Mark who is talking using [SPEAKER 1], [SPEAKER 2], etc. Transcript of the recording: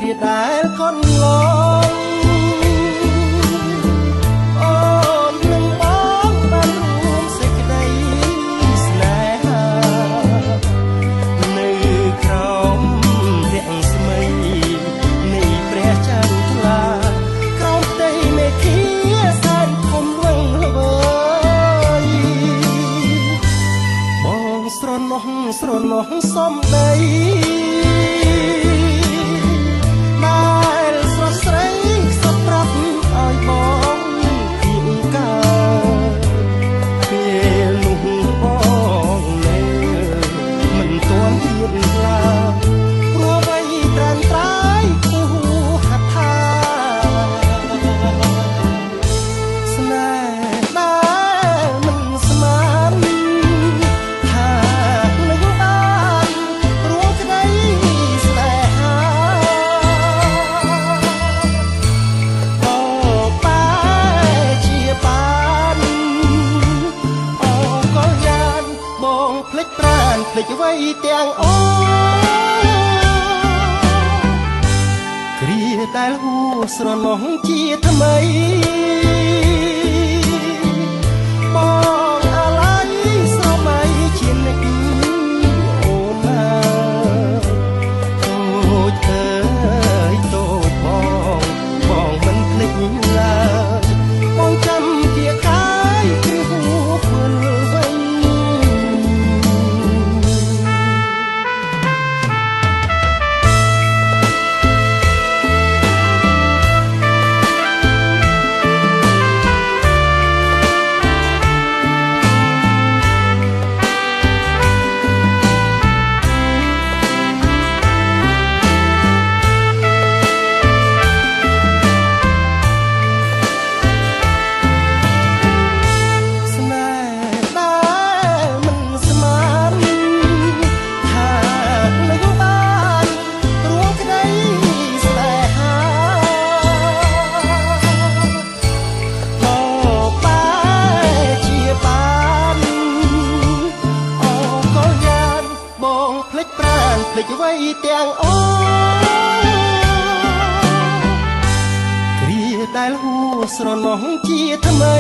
[SPEAKER 1] รียดได้คนลงโอ้นึงบ้องบ้านรวมសេចក្ដីស្នេហានៅក្រោមរាំងស្មីនៃព្រះចន្ទថ្លាក្រោមផ្ទៃមេឃាសែនធំវឹងល្វើយបងស្រណោះសំដីភ្លេចអ្វីទាំងអស់គ្រាដែលហួសស្រណោះជាថ្មីបងអាឡ័យស្រមៃជានិចអូនណាតូចអើយតូចបងមិនភ្លេចឡើយបងចាំជាកាយគ្រាហួសពេលវិញភ្លេចអ្វីទាំងអស់គ្រាដែលហួសស្រណោះជាថ្មី